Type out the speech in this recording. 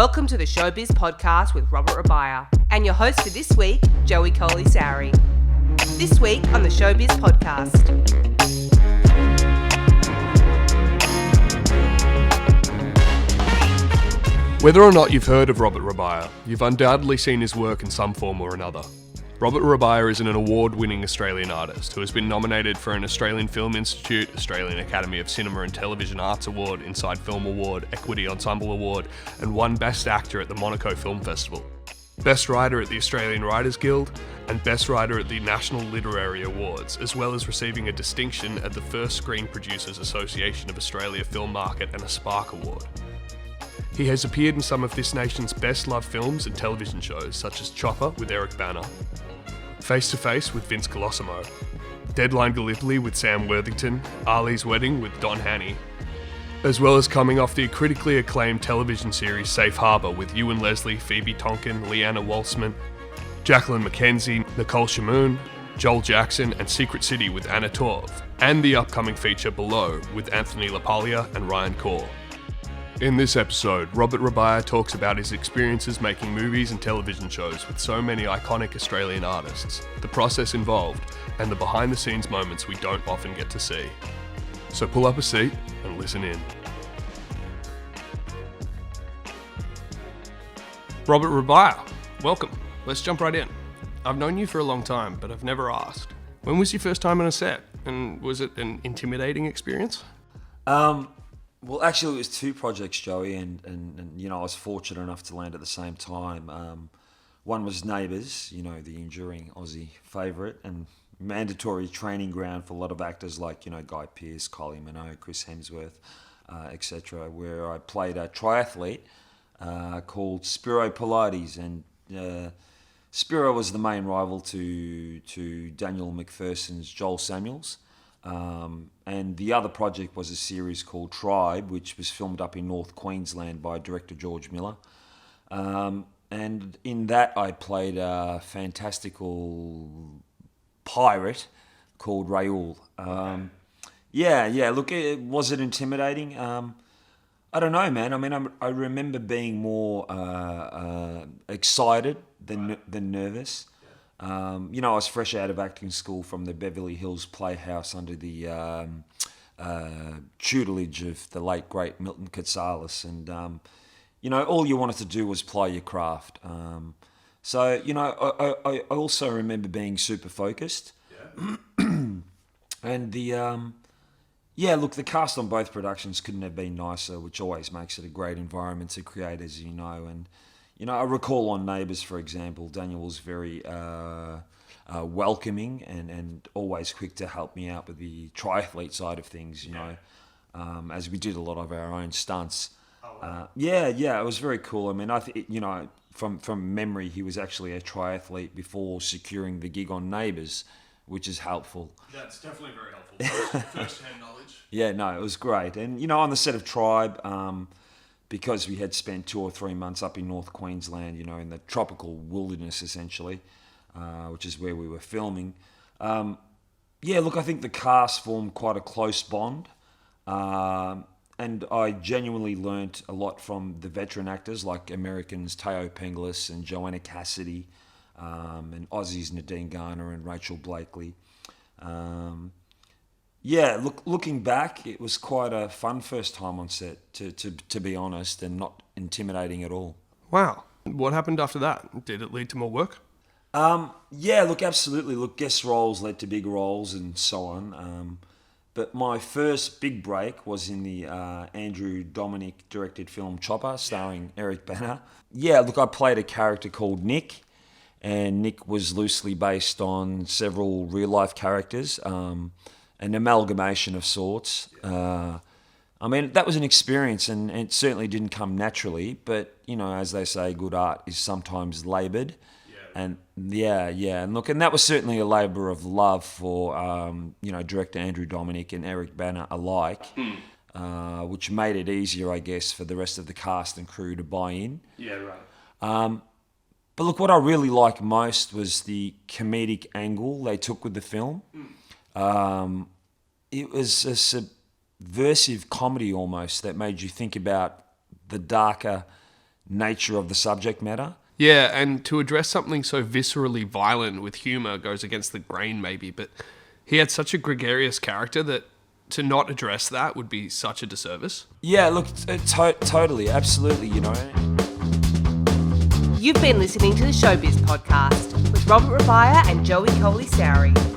Welcome to the ShowBiz podcast with Robert Rabiah and your host for this week, Joey Coley-Sowry. This week on the ShowBiz podcast. Whether or not you've heard of Robert Rabiah, you've undoubtedly seen his work in some form or another. Robert Rabiah is an award-winning Australian artist who has been nominated for an Australian Film Institute, Australian Academy of Cinema and Television Arts Award, Inside Film Award, Equity Ensemble Award, and won Best Actor at the Monaco Film Festival, Best Writer at the Australian Writers Guild, and Best Writer at the National Literary Awards, as well as receiving a distinction at the First Screen Producers Association of Australia Film Market and a Spark Award. He has appeared in some of this nation's best-loved films and television shows, such as Chopper with Eric Bana, Face to Face with Vince Colosimo, Deadline Gallipoli with Sam Worthington, Ali's Wedding with Don Hannay, as well as coming off the critically acclaimed television series Safe Harbour with Ewan Leslie, Phoebe Tonkin, Leanna Waltzman, Jacqueline McKenzie, Nicole Shamoon, Joel Jackson, and Secret City with Anna Torv, and the upcoming feature Below with Anthony LaPaglia and Ryan Kaur. In this episode, Robert Rabiah talks about his experiences making movies and television shows with so many iconic Australian artists, the process involved, and the behind-the-scenes moments we don't often get to see. So pull up a seat and listen in. Robert Rabiah, welcome. Let's jump right in. I've known you for a long time, but I've never asked. When was your first time on a set? And was it an intimidating experience? Well, actually, it was two projects, Joey, and you know, I was fortunate enough to land at the same time. One was Neighbours, you know, the enduring Aussie favourite and mandatory training ground for a lot of actors like, you know, Guy Pearce, Kylie Minogue, Chris Hemsworth, etc., where I played a triathlete called Spiro Pilates, and Spiro was the main rival to Daniel McPherson's Joel Samuels. And the other project was a series called Tribe, which was filmed up in North Queensland by director George Miller. And in that I played a fantastical pirate called Raoul. Look, was it intimidating? I don't know, man. I mean, I remember being more excited than nervous. You know, I was fresh out of acting school from the Beverly Hills Playhouse under the tutelage of the late, great Milton Katsalis. And, you know, all you wanted to do was play your craft. So, you know, I also remember being super focused. Yeah. And the cast on both productions couldn't have been nicer, which always makes it a great environment to create, as you know. And you know, I recall on Neighbours, for example, Daniel was very welcoming and always quick to help me out with the triathlete side of things, you know, as we did a lot of our own stunts. It was very cool. I mean, you know, from memory, he was actually a triathlete before securing the gig on Neighbours, which is helpful. That's definitely very helpful. First-hand knowledge. Yeah, no, it was great. And, you know, on the set of Tribe, because we had spent 2 or 3 months up in North Queensland, you know, in the tropical wilderness, essentially, which is where we were filming. I think the cast formed quite a close bond. And I genuinely learnt a lot from the veteran actors like Americans Teo Penglis and Joanna Cassidy, and Aussies Nadine Garner and Rachel Blakely. Looking back, it was quite a fun first time on set, to be honest, and not intimidating at all. Wow. What happened after that? Did it lead to more work? Absolutely. Look, guest roles led to big roles and so on. But my first big break was in the Andrew Dominik directed film Chopper, starring Eric Bana. I played a character called Nick, and Nick was loosely based on several real-life characters. An amalgamation of sorts. I mean, that was an experience, and it certainly didn't come naturally, but, you know, as they say, good art is sometimes laboured. And and look, and that was certainly a labour of love for, you know, director Andrew Dominik and Eric Bana alike, which made it easier, I guess, for the rest of the cast and crew to buy in. Yeah, right. But look, what I really liked most was the comedic angle they took with the film. It was a subversive comedy almost that made you think about the darker nature of the subject matter. Yeah, and to address something so viscerally violent with humour goes against the grain maybe, but he had such a gregarious character that to not address that would be such a disservice. Yeah, look, totally, absolutely, you know. You've been listening to the ShowBiz podcast with Robert Rabiah and Joey Coley-Sowry.